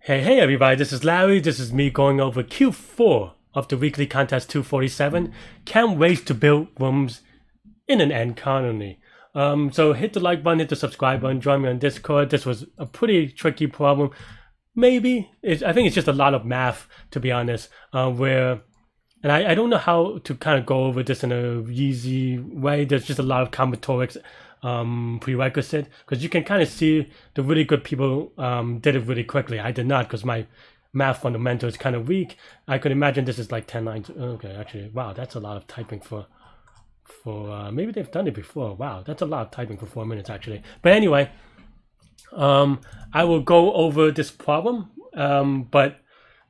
Hey everybody, this is Larry. This is me going over Q4 of the weekly contest 247. Can't wait to build rooms in an ant colony. So hit the like button, hit the subscribe button, join me on Discord. This was a pretty tricky problem. Maybe, I think it's just a lot of math, to be honest, and I don't know how to kind of go over this in a easy way. There's just a lot of combinatorics prerequisite, because you can kind of see the really good people did it really quickly. I did not, because my math fundamental is kind of weak. I could imagine this is like 10 lines. Okay, actually, wow, that's a lot of typing for maybe they've done it before. Wow, that's a lot of typing for 4 minutes actually. But anyway, I will go over this problem, but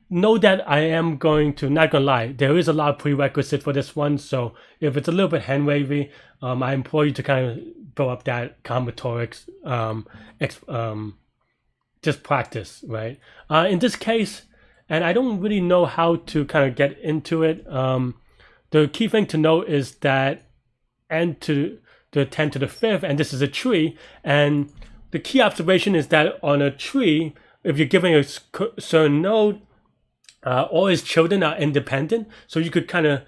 know that I am going to, not gonna lie, there is a lot of prerequisite for this one. So if it's a little bit hand wavy, I implore you to kind of build up that combinatorics, just practice, right? In this case, and I don't really know how to kind of get into it. The key thing to note is that n to the 10 to the 5th, and this is a tree, and the key observation is that on a tree, if you're giving a certain node, all its children are independent, so you could kind of,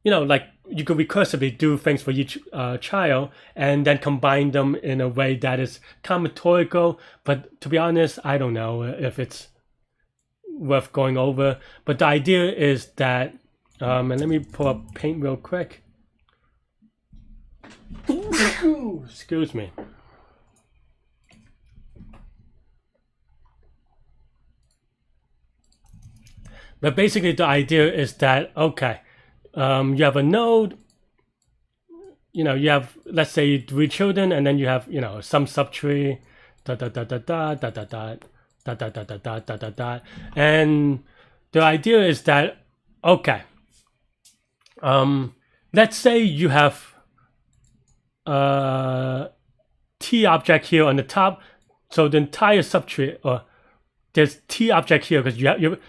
like you could recursively do things for each child and then combine them in a way that is combinatorical. But to be honest, I don't know if it's worth going over. But the idea is that, and let me pull up Paint real quick. Excuse me. But basically the idea is that, okay, you have a node, you have, let's say 3 children, and then you have, some subtree, and the idea is that, okay, let's say you have T object here on the top, so the entire subtree, or there's T object here because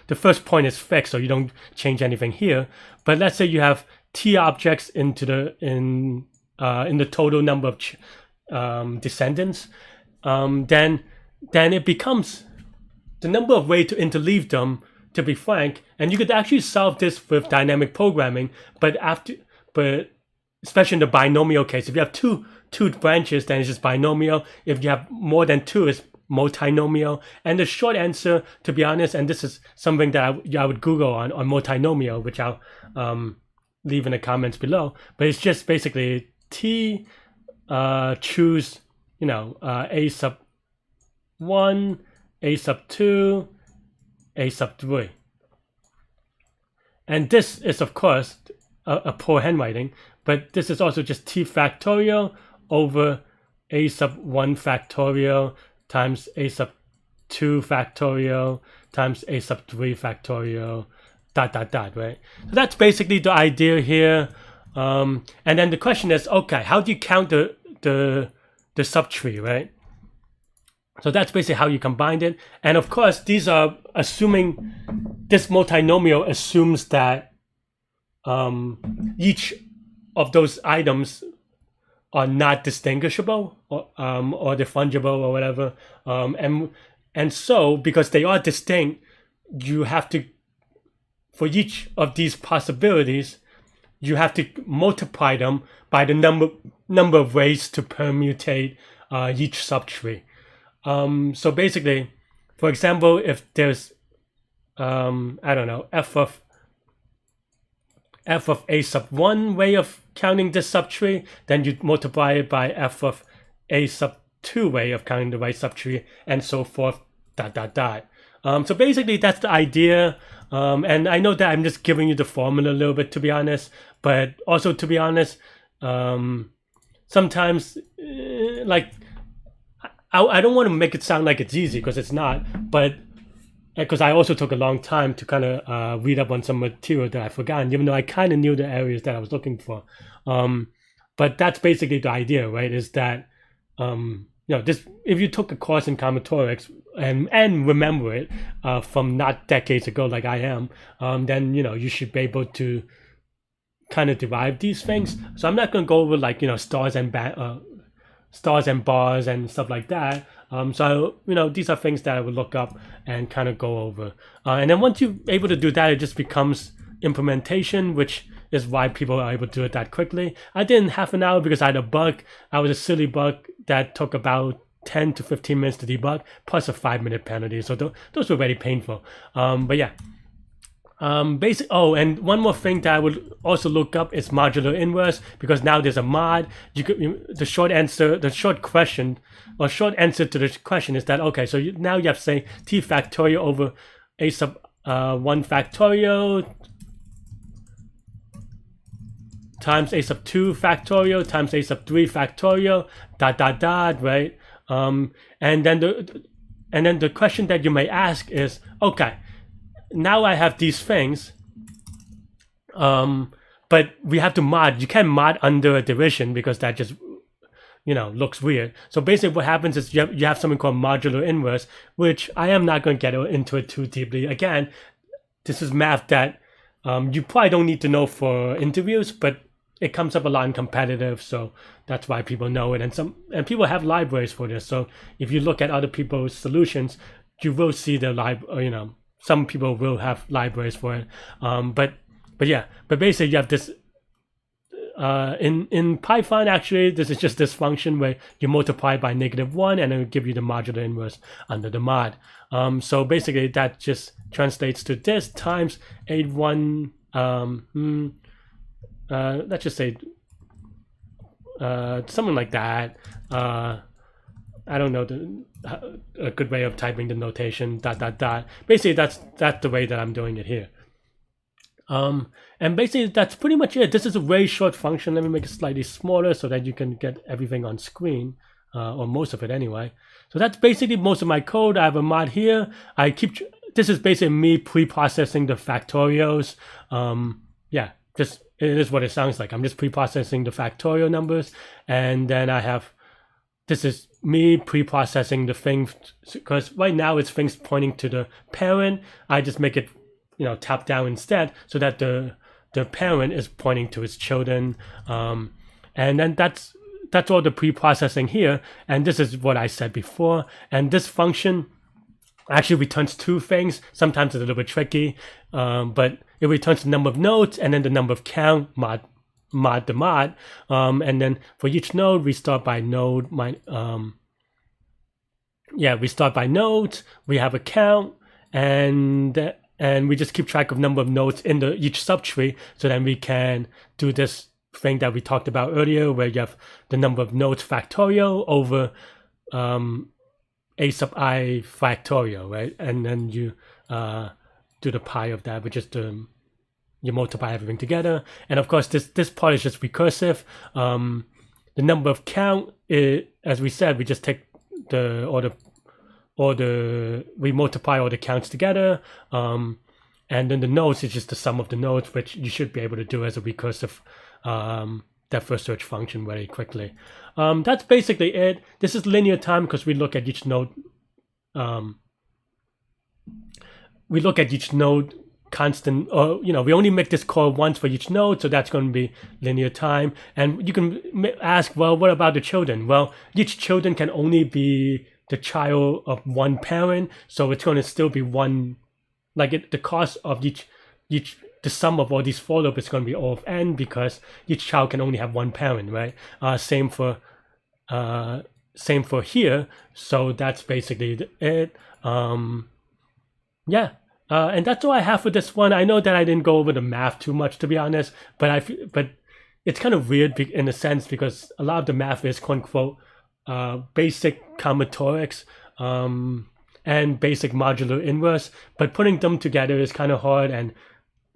the first point is fixed, so you don't change anything here. But let's say you have T objects in the total number of descendants, then it becomes the number of ways to interleave them, to be frank. And you could actually solve this with dynamic programming, but especially in the binomial case, if you have two branches, then it's just binomial. If you have more than 2, it's multinomial. And the short answer, to be honest, and this is something that I would Google on multinomial, which I'll leave in the comments below, but it's just basically T choose a sub 1, a sub 2, a sub 3. And this is of course a poor handwriting, but this is also just T factorial over a sub 1 factorial times a sub 2 factorial times a sub 3 factorial, ... right? So that's basically the idea here. And then the question is, okay, how do you count the subtree, right? So that's basically how you combine it. And of course, these are assuming, this multinomial assumes that each of those items are not distinguishable, or they're fungible or whatever, and so because they are distinct, you have to, for each of these possibilities, you have to multiply them by the number of ways to permutate each subtree. So basically, for example, if there's I don't know, f of a sub 1 way of counting this subtree, then you multiply it by f of a sub 2 way of counting the right subtree, and so forth, ... So basically that's the idea, and I know that I'm just giving you the formula a little bit, to be honest, but also, to be honest, sometimes like I don't want to make it sound like it's easy, because it's not, but because I also took a long time to kind of read up on some material that I forgot, even though I kind of knew the areas that I was looking for. But that's basically the idea, right? Is that this, if you took a course in combinatorics and remember it from not decades ago like I am, then you should be able to kind of derive these things. So I'm not going to go over like stars and bars and stuff like that. So these are things that I would look up and kind of go over. And then once you're able to do that, it just becomes implementation, which is why people are able to do it that quickly. I did in half an hour because I had a bug. I was a silly bug that took about 10 to 15 minutes to debug, plus a 5-minute penalty. So those were very painful. But yeah. And one more thing that I would also look up is modular inverse, because now there's a mod. The short answer to the question is that, okay, so now you have to say t factorial over a sub 1 factorial times a sub 2 factorial times a sub 3 factorial right? And then the question that you may ask is, okay, now I have these things, but we have to mod. You can't mod under a division because that just looks weird. So basically what happens is you have something called modular inverse, which I am not going to get into it too deeply. Again, this is math that you probably don't need to know for interviews, but it comes up a lot in competitive, so that's why people know it. And people have libraries for this. So if you look at other people's solutions, you will see the some people will have libraries for it. But basically you have this in Python. Actually, this is just this function where you multiply by -1 and it will give you the modular inverse under the mod. So basically that just translates to this times 81 let's just say something like that. I don't know a good way of typing the notation, ... Basically that's the way that I'm doing it here. And basically that's pretty much it. This is a very short function. Let me make it slightly smaller so that you can get everything on screen, or most of it anyway. So that's basically most of my code. I have a mod here. This is basically me pre-processing the factorials. It is what it sounds like. I'm just pre-processing the factorial numbers, and then this is me pre-processing the thing, because right now it's things pointing to the parent. I just make it top down instead, so that the parent is pointing to its children. And then that's all the pre-processing here. And this is what I said before. And this function actually returns two things. Sometimes it's a little bit tricky, but it returns the number of nodes and then the number of count mod. And then for each node we start by node. We start by nodes. We have a count, and we just keep track of number of nodes in each subtree, so then we can do this thing that we talked about earlier, where you have the number of nodes factorial over a sub I factorial, right? And then you do the pi of that, which is you multiply everything together. And of course this part is just recursive. The number of count is, as we said, we just take we multiply all the counts together, and then the nodes is just the sum of the nodes, which you should be able to do as a recursive depth search function very quickly. That's basically it. This is linear time because we look at each node. Constant, or we only make this call once for each node, so that's going to be linear time. And you can ask, well, what about the children? Well, each children can only be the child of one parent, so it's going to still be one. The cost of the sum of all these for loop is going to be O of n, because each child can only have one parent, right? Same for here. So that's basically it. And that's all I have for this one. I know that I didn't go over the math too much, to be honest, but it's kind of weird in a sense, because a lot of the math is quote unquote basic combinatorics and basic modular inverse, but putting them together is kind of hard, and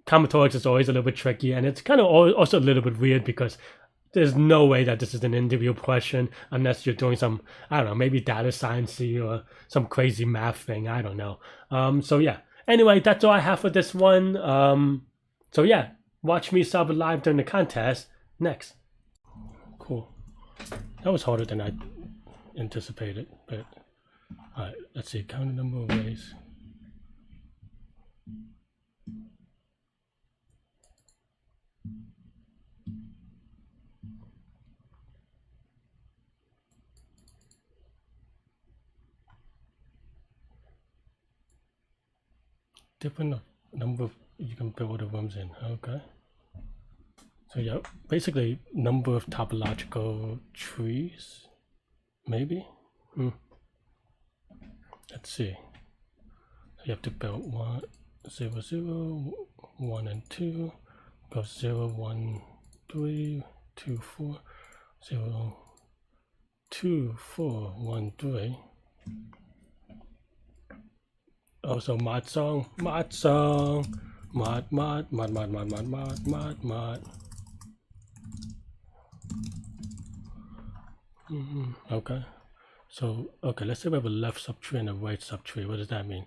combinatorics is always a little bit tricky, and it's kind of also a little bit weird because there's no way that this is an interview question unless you're doing some, I don't know, maybe data science-y or some crazy math thing. I don't know. Anyway, that's all I have for this one. Watch me solve it live during the contest next. Cool. That was harder than I anticipated, but all right, let's see, count the number of ways. different number of, you can build the rooms in. Okay. So yeah, basically number of topological trees, maybe. Let's see. So you have to build 1, 0, 0, 1 and 2. Go 0, 1, 3, 2, 4, 0, 2, 4, 1, 3. Also mod song, mod. Okay. So, okay, let's say we have a left subtree and a right subtree. What does that mean?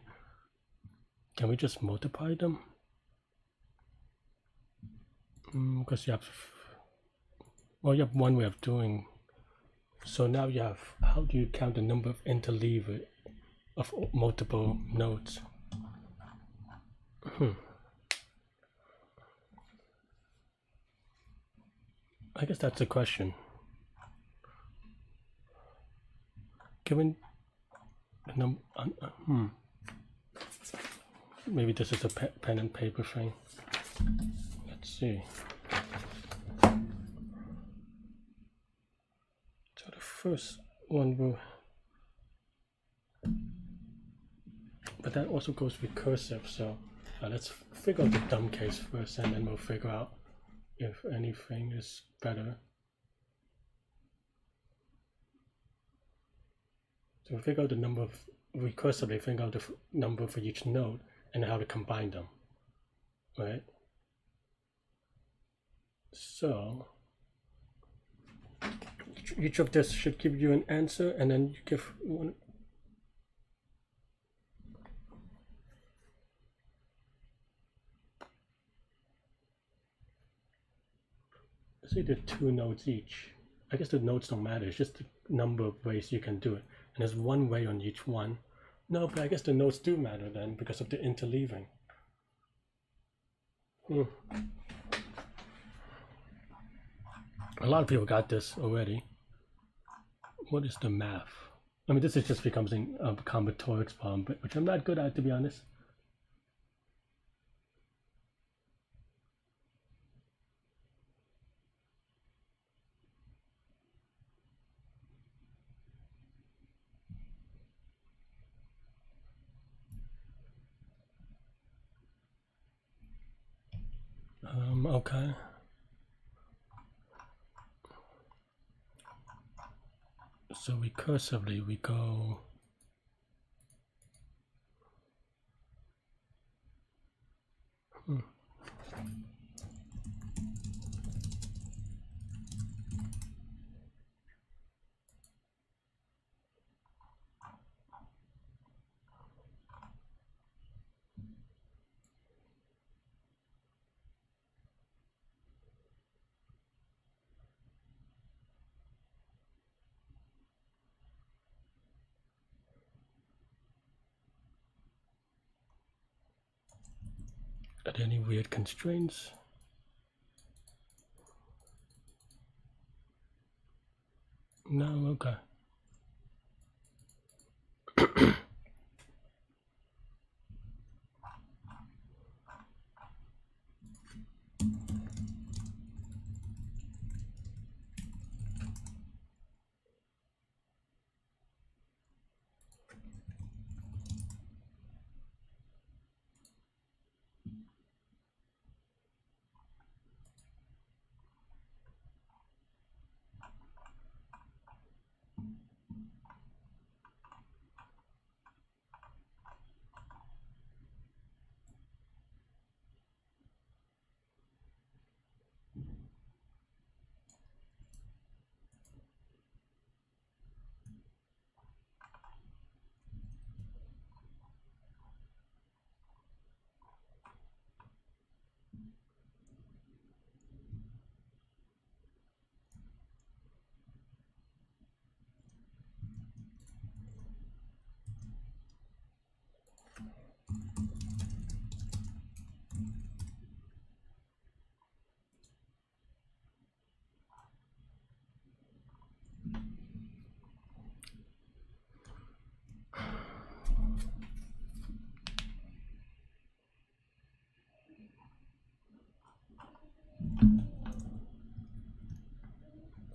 Can we just multiply them? Because you have, well, you have one way of doing. So now you have, how do you count the number of interleave of multiple nodes? I guess that's a question. Given the number, maybe this is a pen and paper thing. Let's see. So the first one will, but that also goes recursive. So let's figure out the dumb case first, and then we'll figure out if anything is better. So we figure out the number of, recursively figure out the number for each node and how to combine them, right? So each of this should give you an answer, and then you give one. Let's say there are 2 nodes each. I guess the nodes don't matter, it's just the number of ways you can do it. And there's 1 way on each one. No, but I guess the nodes do matter then because of the interleaving. A lot of people got this already. What is the math? I mean, this is just becoming a combinatorics problem, which I'm not good at, to be honest. Okay. So recursively we go Are there any weird constraints? No, okay.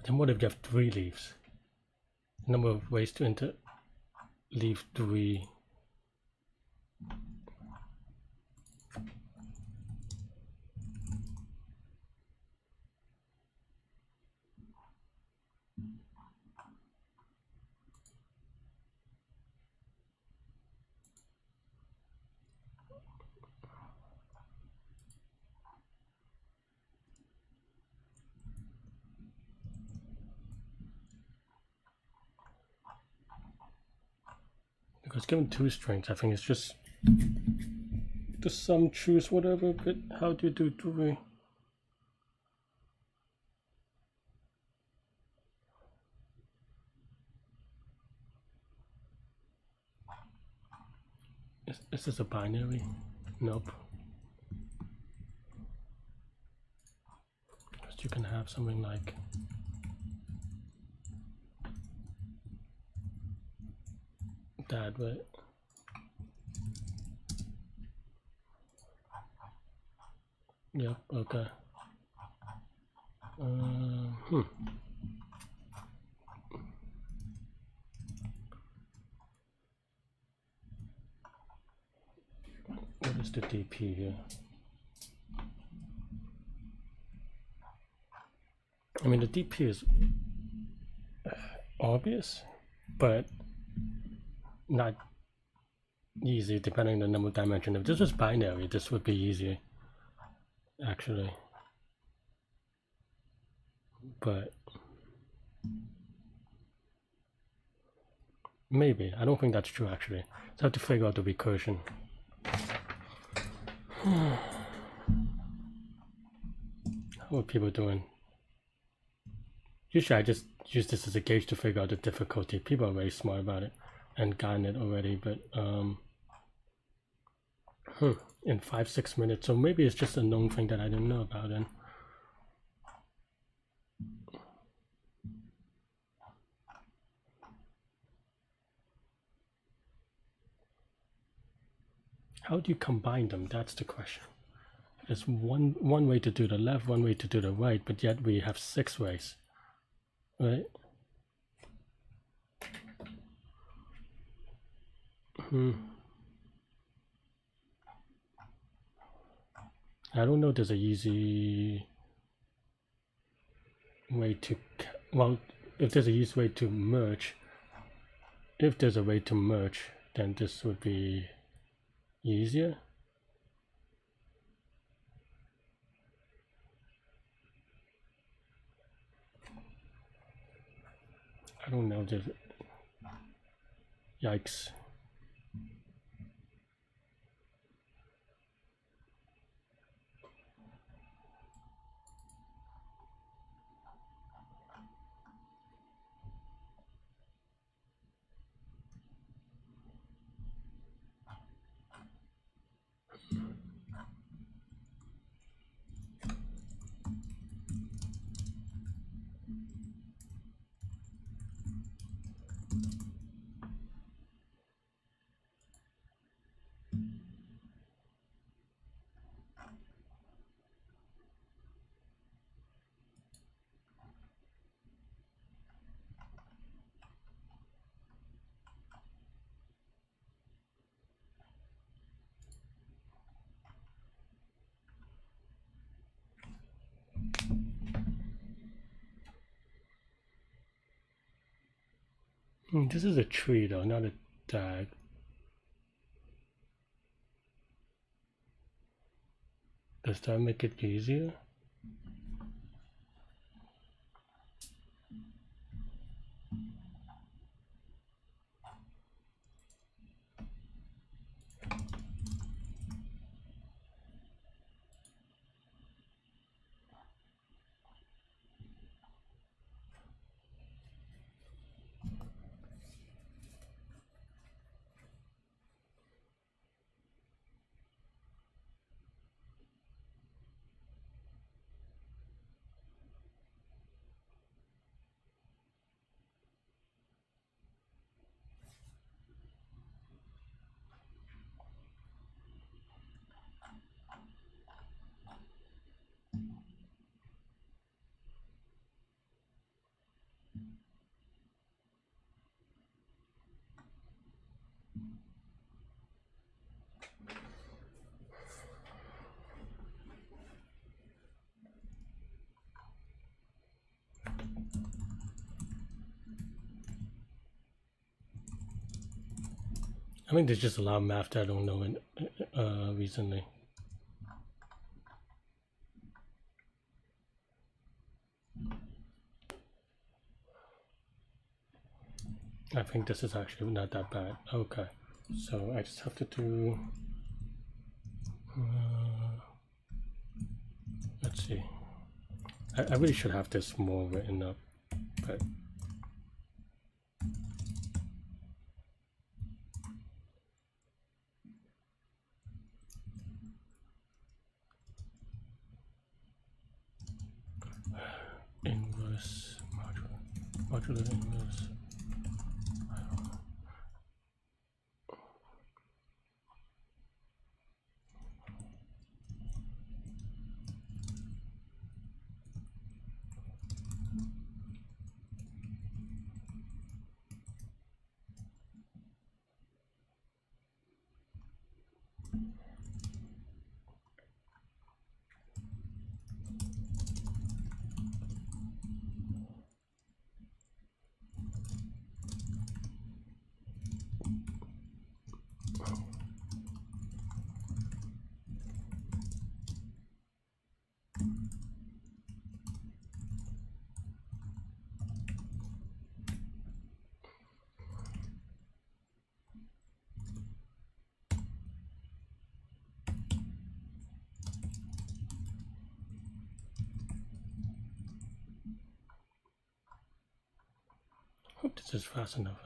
Then what if you have 3 leaves? Number of ways to enter leave 3. Because given 2 strings, I think it's just the sum choose whatever, but how do you do 3? Is this a binary? Nope. Because you can have something like that, right? Yep, okay. What is the DP here? I mean, the DP is obvious, but not easy depending on the number of dimensions. If this was binary, this would be easier, actually. But maybe. I don't think that's true, actually. So I have to figure out the recursion. How are people doing? Usually I just use this as a gauge to figure out the difficulty. People are very smart about it and gotten it already, but in 5-6 minutes. So maybe it's just a known thing that I didn't know about then. How do you combine them? That's the question. There's one way to do the left, one way to do the right, but yet we have 6 ways, right? I don't know if there's a easy way to, well, if there's a easy way to merge, if there's a way to merge, then this would be easier. I don't know, there's, yikes. This is a tree though, not a tag. Does that make it easier? I think there's just a lot of math that I don't know recently. I think this is actually not that bad. Okay, so I just have to do. Let's see. I really should have this more written up, but. Inverse modular inverse. Hope this is fast enough.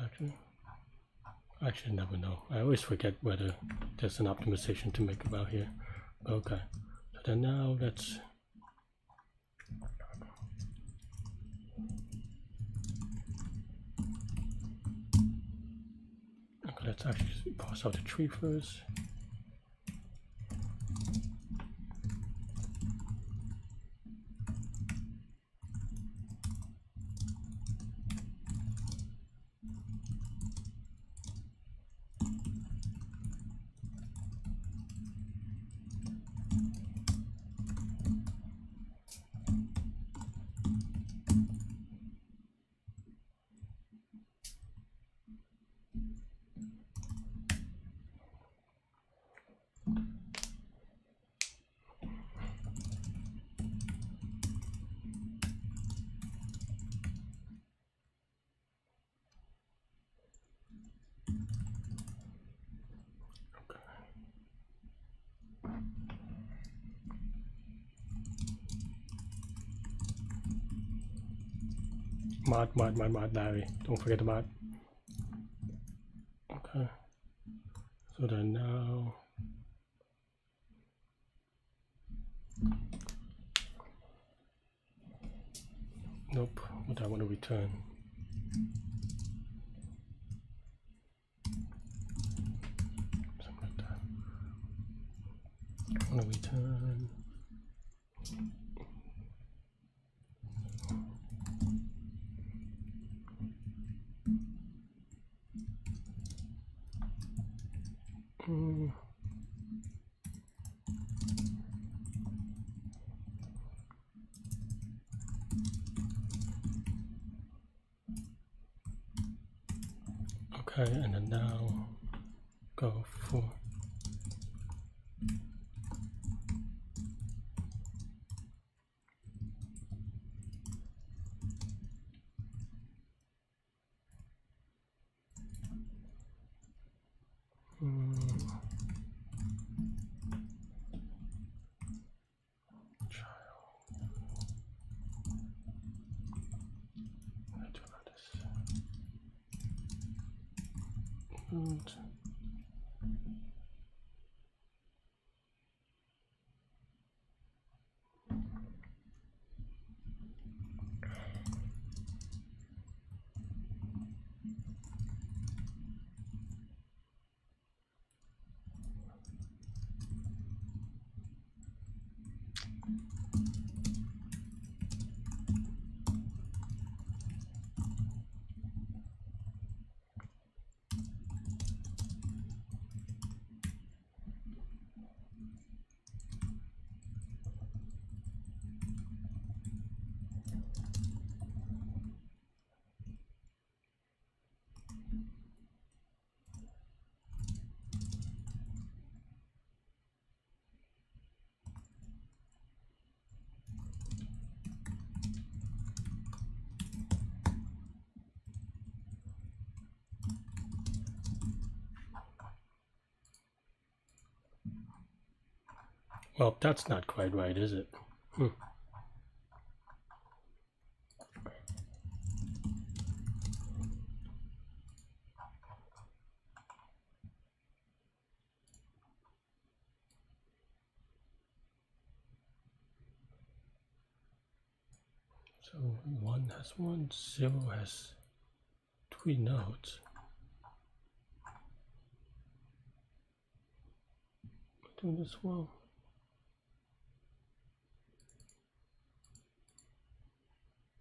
Actually, never know. I always forget whether there's an optimization to make about here. Okay, so then now let's. Okay, let's actually parse out the tree first. Mod, Larry. Don't forget the mod. Okay. So then now. Nope. What I want to return. Something like that. I want to return. Okay, and then now go for Well, that's not quite right, is it? So 1 has 1, 0 has 3 nodes. Do this well.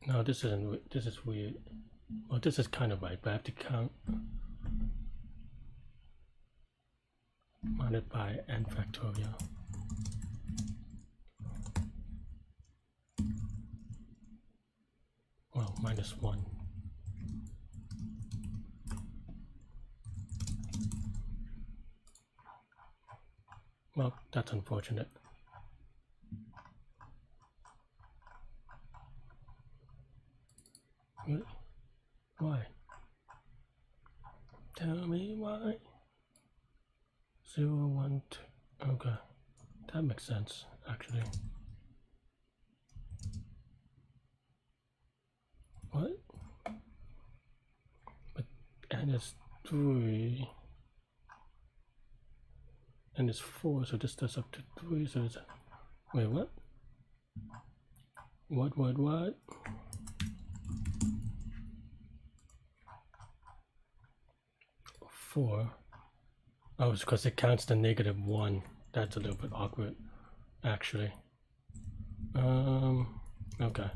No, this isn't. This is weird. Well, this is kind of right, but I have to count divided by n factorial. Well, -1. Well, that's unfortunate. Why? Tell me why. 0, 1, 2. Okay, that makes sense, actually. What? But n is 3. N is 4, so this does up to 3. So it's. Wait, what? What? Four. Oh, it's because it counts the -1. That's a little bit awkward, actually. Okay.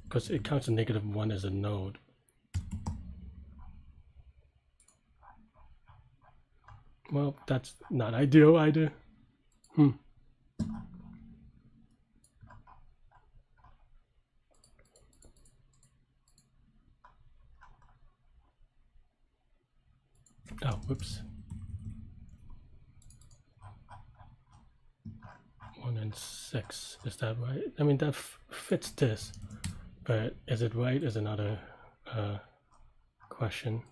Because it counts the -1 as a node. Well, that's not ideal either. Oh, whoops. 1 and 6, is that right? I mean, that fits this, but is it right is another question.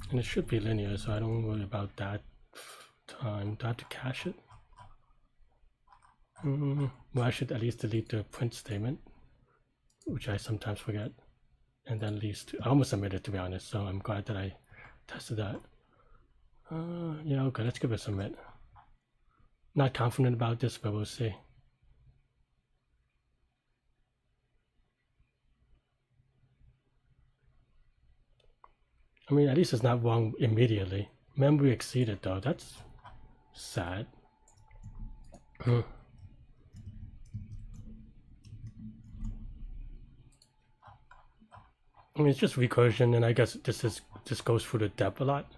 And it should be linear, so I don't worry about that time. Do I have to cache it? Well, I should at least delete the print statement, which I sometimes forget, and then leaves to. I almost submitted, to be honest, so I'm glad that I tested that. Yeah, okay, let's give it a submit. Not confident about this, but we'll see. I mean, at least it's not wrong immediately. Memory exceeded, though. That's sad. I mean, it's just recursion, and I guess this goes through the depth a lot.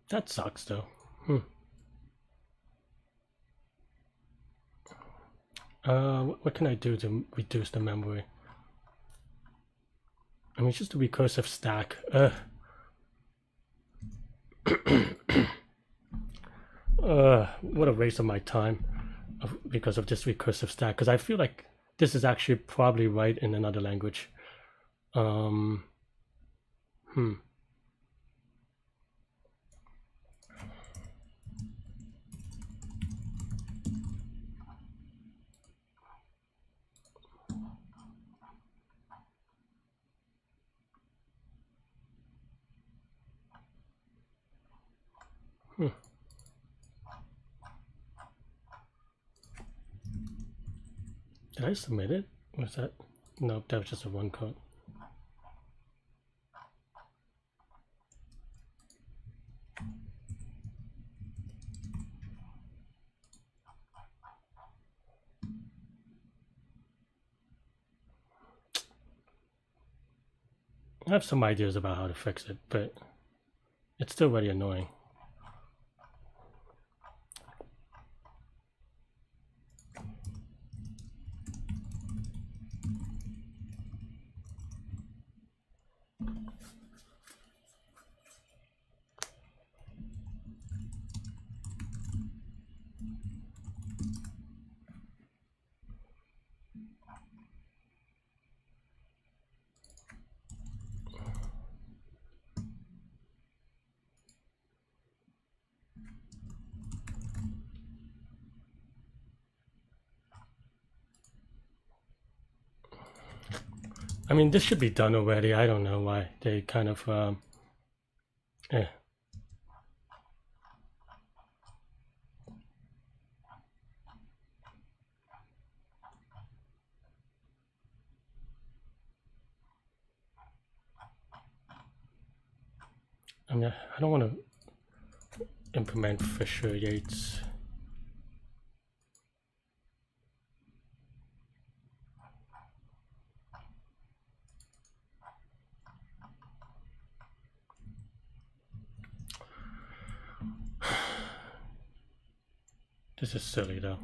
That sucks, though. What can I do to reduce the memory? I mean, it's just a recursive stack. What a waste of my time because of this recursive stack. Because I feel like this is actually probably right in another language. Did I submit it? Was that? No, that was just a run code. I have some ideas about how to fix it, but it's still very annoying. I mean, this should be done already. I don't know why they kind of eh. I mean, I don't want to implement Fisher Yates. This is silly though.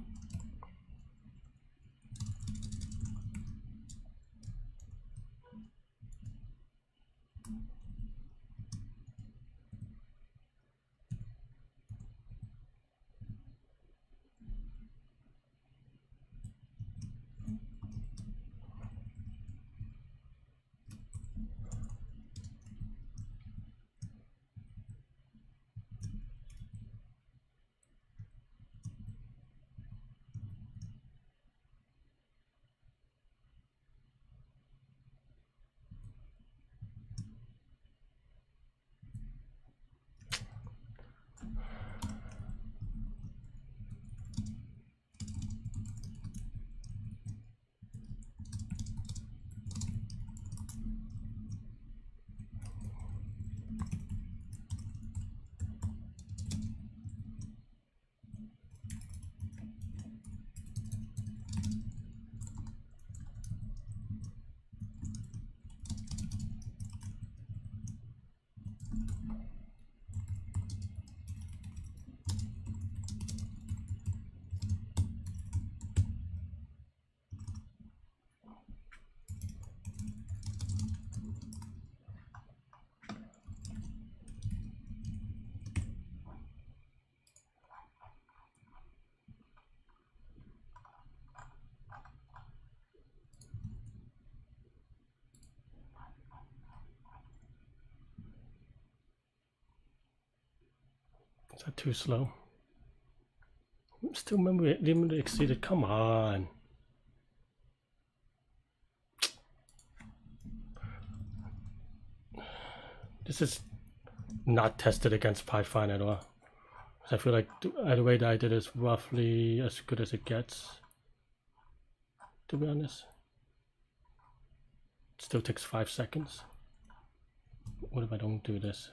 Is that too slow? Still memory limit exceeded. Come on. This is not tested against Python at all. I feel like the way that I did is roughly as good as it gets, to be honest. It still takes 5 seconds. What if I don't do this?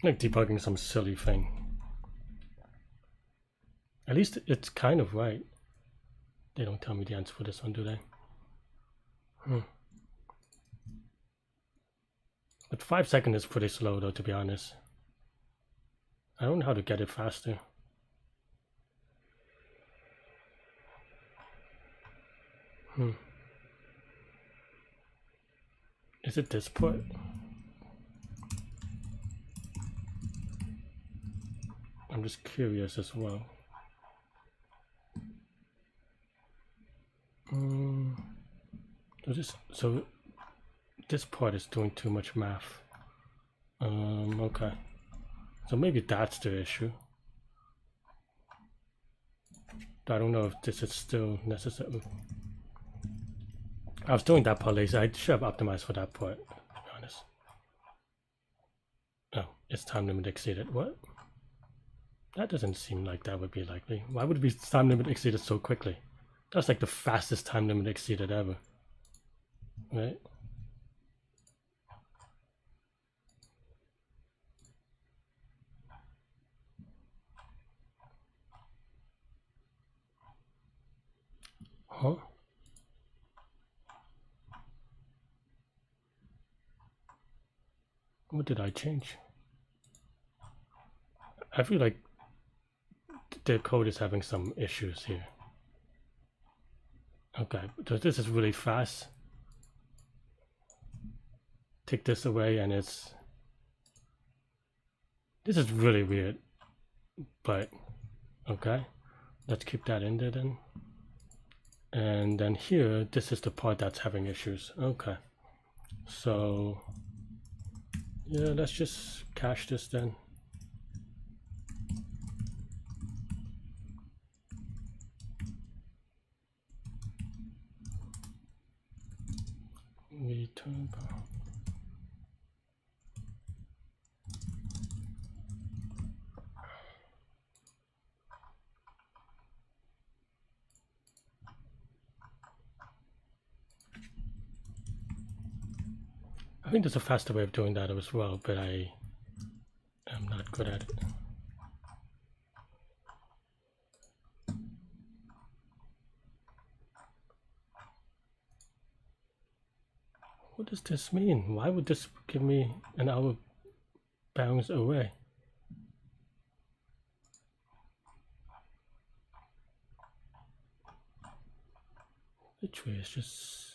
Like debugging some silly thing. At least it's kind of right. They don't tell me the answer for this one, do they? But 5 seconds is pretty slow though, to be honest. I don't know how to get it faster. Is it this port? I'm just curious as well. So this part is doing too much math. Okay. So maybe that's the issue. I don't know if this is still necessary. I was doing that part lazy. I should have optimized for that part, to be honest. Oh, it's time limit exceeded. What? That doesn't seem like that would be likely. Why would it be time limit exceeded so quickly? That's like the fastest time limit exceeded ever. Right? Huh? What did I change? I feel like the code is having some issues here. Okay, so this is really fast. Take this away and this is really weird, but okay, let's keep that in there then. And then here, this is the part that's having issues. Okay, so yeah, let's just cache this then. return. I think there's a faster way of doing that as well, but I am not good at it. What does this mean? Why would this give me an hour bounds away? Literally, it's just...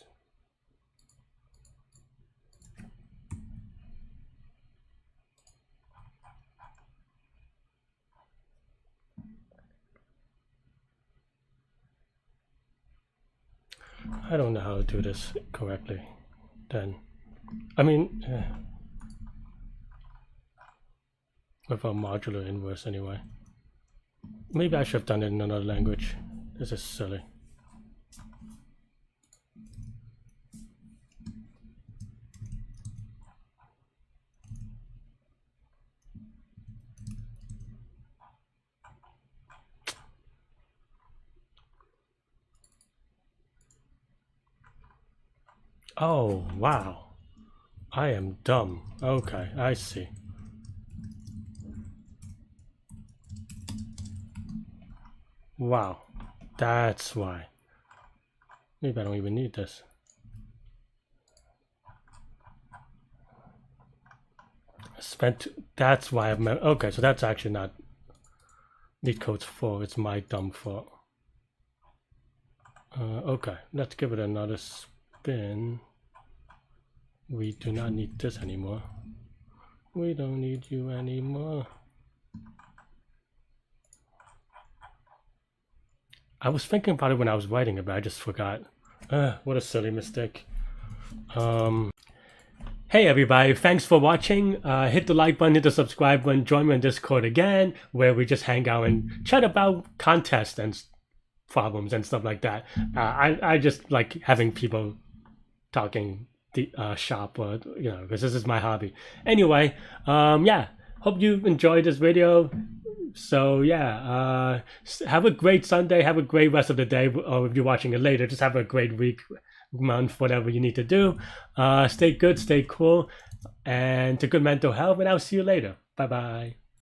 I don't know how to do this correctly then. I mean, with a modular inverse anyway. Maybe I should have done it in another language. This is silly. Oh, wow. I am dumb. Okay, I see. Wow, that's why. Maybe I don't even need this. That's why I've met. Okay, so that's actually not Leetcode's fault, it's my dumb fault. Okay, let's give it another spin. We do not need this anymore. We don't need you anymore. I was thinking about it when I was writing it, but I just forgot. What a silly mistake. Hey everybody, thanks for watching. Hit the like button, hit the subscribe button, join me on Discord again, where we just hang out and chat about contests and problems and stuff like that. I just like having people talking shop, or you know, because this is my hobby. Anyway, yeah, hope you enjoyed this video. So yeah, have a great Sunday, have a great rest of the day, or if you're watching it later, just have a great week, month, whatever you need to do. Stay good, stay cool, and to good mental health, and I'll see you later. Bye bye.